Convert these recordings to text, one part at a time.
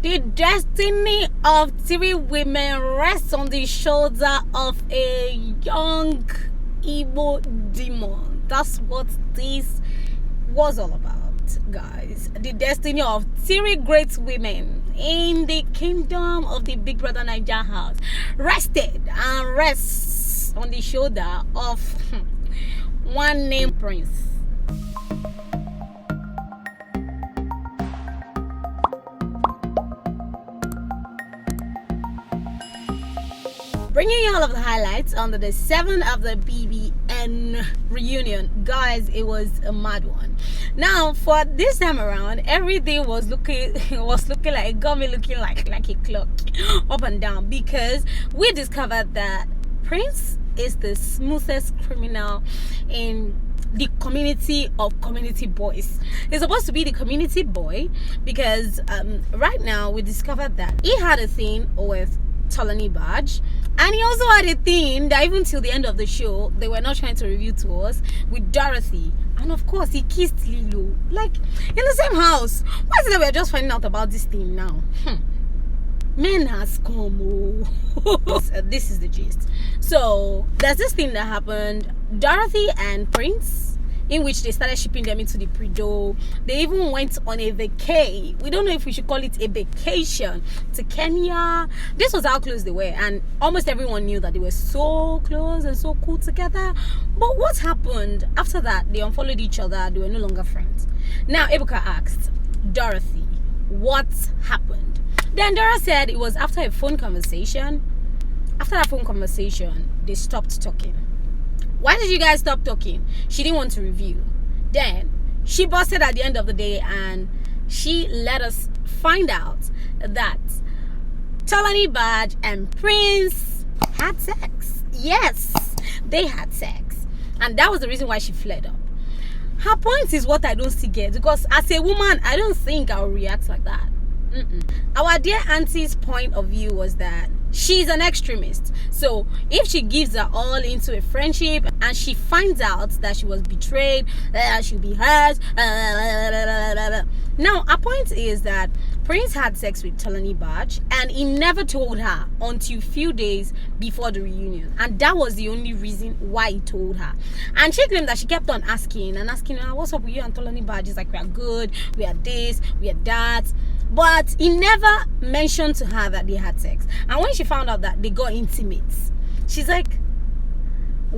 The destiny of three women rests on the shoulder of a young Igbo demon. That's what this was all about, guys. The destiny of three great women in the kingdom of the Big Brother Naija house rested and rests on the shoulder of one named Prince. Bringing you all of the highlights under the 7 of the Bbnaija Reunion. Guys, it was a mad one. Now, for this time around, everything was looking like, it got me looking like a clock up and down, because we discovered that Prince is the smoothest criminal in the community of community boys. He's supposed to be the community boy because right now we discovered that he had a thing with Tbaj, and he also had a thing that even till the end of the show they were not trying to reveal to us with Dorathy. And of course he kissed Lilo, like in the same house. Why is it that we're just finding out about this thing now? Men has come. This is the gist. So there's this thing that happened, Dorathy and Prince, in which they started shipping them into the Prido. They even went on a vacay. We don't know if we should call it a vacation, to Kenya. This was how close they were, and almost everyone knew that they were so close and so cool together. But what happened after that? They unfollowed each other. They were no longer friends. Now Ebuka asked Dorathy what happened. Then Dora said it was after a phone conversation. After that phone conversation, they stopped talking. Why did you guys stop talking? She didn't want to review. Then she busted at the end of the day and she let us find out that Tbaj and Prince had sex. Yes, they had sex. And that was the reason why she fled up. Her point is what I don't see get, because as a woman, I don't think I will react like that. Our dear auntie's point of view was that she's an extremist. So if she gives her all into a friendship and she finds out that she was betrayed, she'll be hurt. Now her point is that Prince had sex with Tbaj and he never told her until a few days before the reunion, and that was the only reason why he told her. And she claimed that she kept on asking her, what's up with you and Tbaj? It's like, we are good, we are this, we are that. But he never mentioned to her that they had sex. And when she found out that they got intimate, she's like,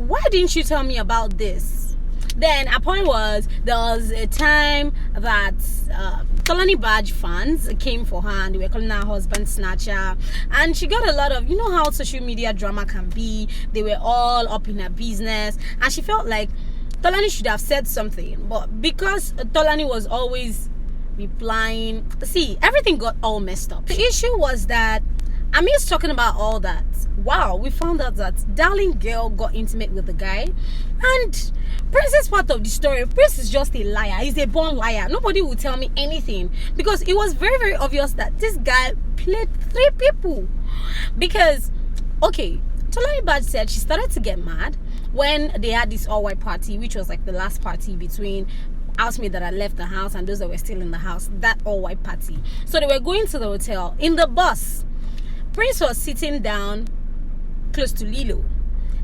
why didn't you tell me about this? Then her point was, there was a time that Tbaj fans came for her and they were calling her husband snatcher, and she got a lot of, you know how social media drama can be. They were all up in her business, and she felt like Tolani should have said something, but because Tolani was always replying, see, everything got all messed up. The issue was that amidst talking about all that, wow, we found out that darling girl got intimate with the guy, and Prince is part of the story. Prince is just a liar. He's a born liar. Nobody will tell me anything, because it was very, very obvious that this guy played 3 people. Because, okay, Tbaj said she started to get mad when they had this all-white party, which was like the last party between housemates that had left the house and those that were still in the house, that all-white party. So they were going to the hotel. In the bus, Prince was sitting down close to Lilo,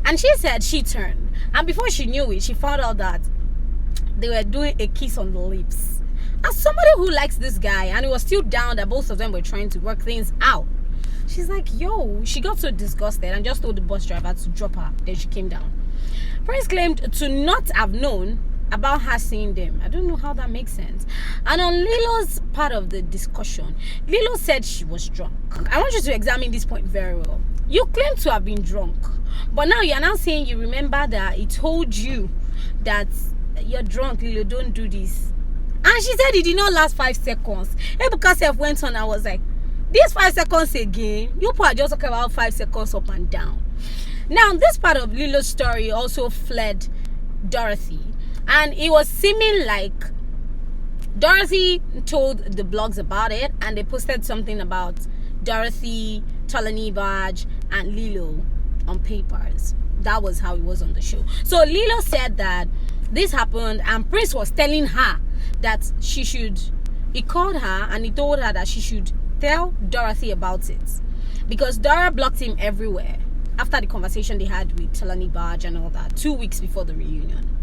and she said she turned, and before she knew it, she found out that they were doing a kiss on the lips. As somebody who likes this guy, and it was still down that both of them were trying to work things out, she's like, yo, she got so disgusted and just told the bus driver to drop her. Then she came down. Prince claimed to not have known about her seeing them. I don't know how that makes sense. And on Lilo's part of the discussion, Lilo said she was drunk. I want you to examine this point very well. You claim to have been drunk, but now you're now saying you remember that he told you that you're drunk, Lilo, don't do this. And she said it did not last 5 seconds. Ebuka self went on and was like, this 5 seconds again, you are just talking about 5 seconds up and down. Now this part of Lilo's story also fled Dorathy, and it was seeming like Dorathy told the blogs about it, and they posted something about Dorathy, Tbaj, and Lilo on papers. That was how it was on the show. So Lilo said that this happened, and Prince was telling her that she should, he called her and he told her that she should tell Dorathy about it, because Dora blocked him everywhere after the conversation they had with Tbaj and all that 2 weeks before the reunion.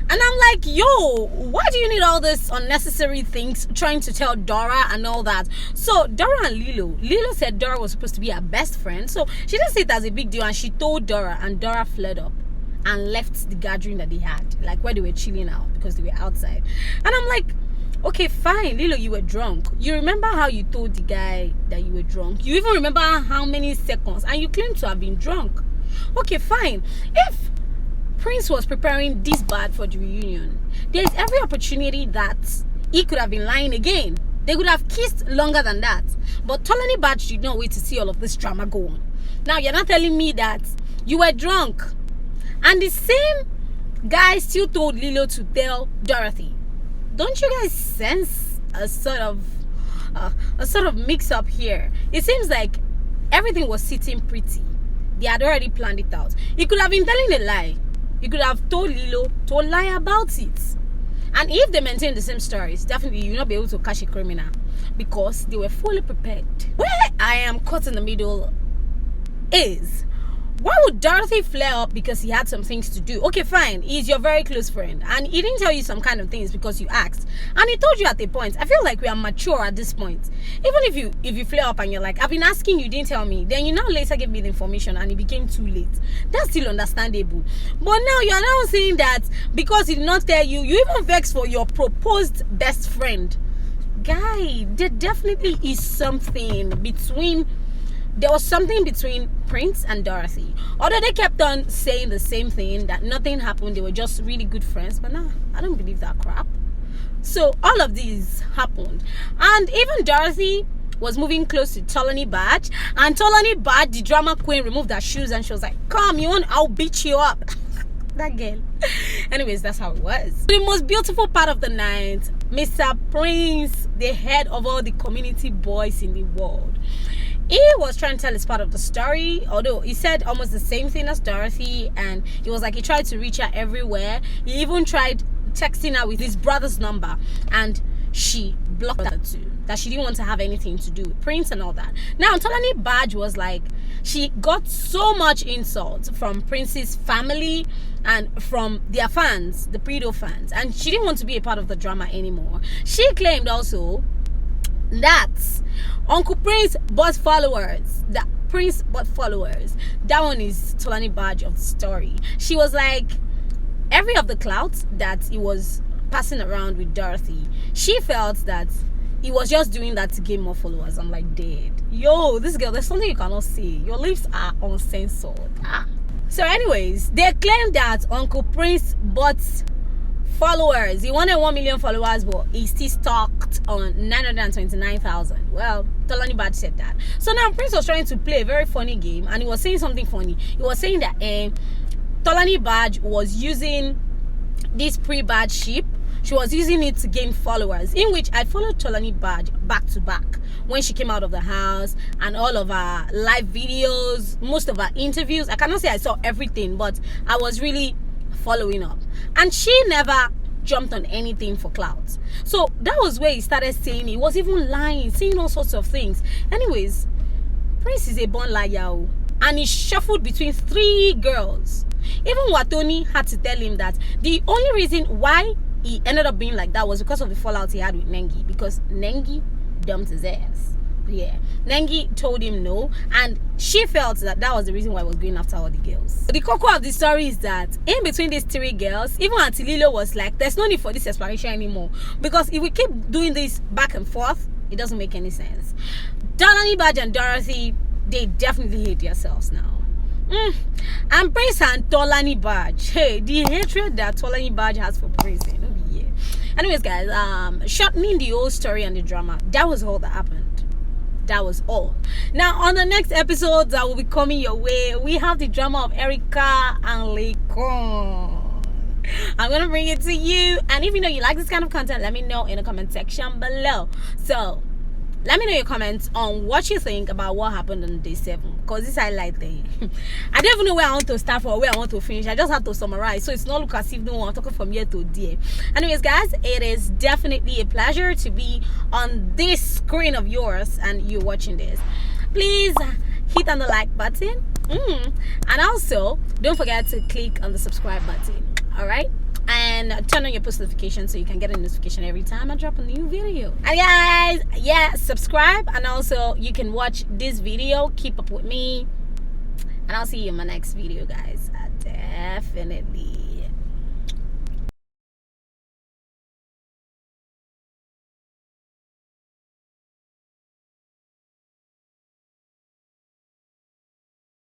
And I'm like, yo, why do you need all this unnecessary things trying to tell Dora and all that? So Dora and Lilo said Dora was supposed to be her best friend, so she didn't see it as a big deal, and she told Dora, and Dora fled up and left the gathering that they had, like where they were chilling out, because they were outside. And I'm like, okay, fine, Lilo, you were drunk. You remember how you told the guy that you were drunk? You even remember how many seconds, and you claim to have been drunk. Okay, fine. If Prince was preparing this bad for the reunion, there's every opportunity that he could have been lying again. They could have kissed longer than that. But Tbaj did not wait to see all of this drama go on. Now, you're not telling me that you were drunk. And the same guy still told Lilo to tell Dorathy. Don't you guys sense a sort of mix-up here? It seems like everything was sitting pretty. They had already planned it out. He could have been telling a lie. He could have told Lilo to lie about it. And if they maintain the same stories, definitely you'll not be able to catch a criminal, because they were fully prepared. Where I am caught in the middle is, why would Dorathy flare up because he had some things to do? Okay, fine, he's your very close friend, and he didn't tell you some kind of things because you asked, and he told you at a point. I feel like we are mature at this point. Even if you flare up and you're like, I've been asking, you didn't tell me, then you now later give me the information and it became too late. That's still understandable. But now you're now saying that because he did not tell you, you even vexed for your proposed best friend. Guy, there definitely is something between. There was something between Prince and Dorathy. Although they kept on saying the same thing, that nothing happened, they were just really good friends. But nah, I don't believe that crap. So all of these happened. And even Dorathy was moving close to Tbaj. And Tbaj, the drama queen, removed her shoes and she was like, come, you want, I'll beat you up. That girl. Anyways, that's how it was. The most beautiful part of the night, Mr. Prince, the head of all the community boys in the world, he was trying to tell his part of the story, although he said almost the same thing as Dorathy, and he was like, he tried to reach her everywhere. He even tried texting her with his brother's number, and she blocked her too, that she didn't want to have anything to do with Prince and all that. Now Tbaj was like, she got so much insult from Prince's family and from their fans, the Predo fans, and she didn't want to be a part of the drama anymore. She claimed also that Uncle Prince bought followers. That Prince bought followers. That one is Tbaj of the story. She was like, every of the clout that he was passing around with Dorathy, she felt that he was just doing that to gain more followers. I'm like, dead. Yo, this girl, there's something you cannot see. Your lips are uncensored. So anyways, they claimed that Uncle Prince bought followers. He wanted 1 million followers, but he still stocked on 929,000. Well, Tbaj said that. So now Prince was trying to play a very funny game, and he was saying something funny. He was saying that Tbaj was using this pre-bad ship. She was using it to gain followers, in which I followed Tbaj back to back when she came out of the house, and all of her live videos, most of her interviews. I cannot say I saw everything, but I was really following up, and she never jumped on anything for clout. So that was where he started saying he was even lying, saying all sorts of things. Anyways, Prince is a born liar, and he shuffled between 3 girls. Even Watoni had to tell him that the only reason why he ended up being like that was because of the fallout he had with Nengi, because Nengi dumped his ass. Yeah, Nengi told him no, and she felt that that was the reason why he was going after all the girls. The cocoa of the story is that in between these 3 girls, even Auntie Lilo was like, there's no need for this explanation anymore, because if we keep doing this back and forth, it doesn't make any sense. Tbaj and Dorathy, they definitely hate themselves now. And Prince and Tbaj, hey, the hatred that Tbaj has for Prince, anyways guys, shortening the whole story and the drama, that was all that happened. That was all. Now on the next episode that will be coming your way, we have the drama of Erica and Laycon. I'm gonna bring it to you, and if you know you like this kind of content, let me know in the comment section below. So let me know your comments on what you think about what happened on day 7, because this highlight day I don't even know where I want to start from or where I want to finish. I just have to summarize so it's not look as if no one talking from here to there. Anyways guys, it is definitely a pleasure to be on this screen of yours and you watching this. Please hit on the like button, and also don't forget to click on the subscribe button. All right, and turn on your post notifications so you can get a notification every time I drop a new video. And guys, yeah, subscribe, and also you can watch this video. Keep up with me, and I'll see you in my next video, guys. Definitely.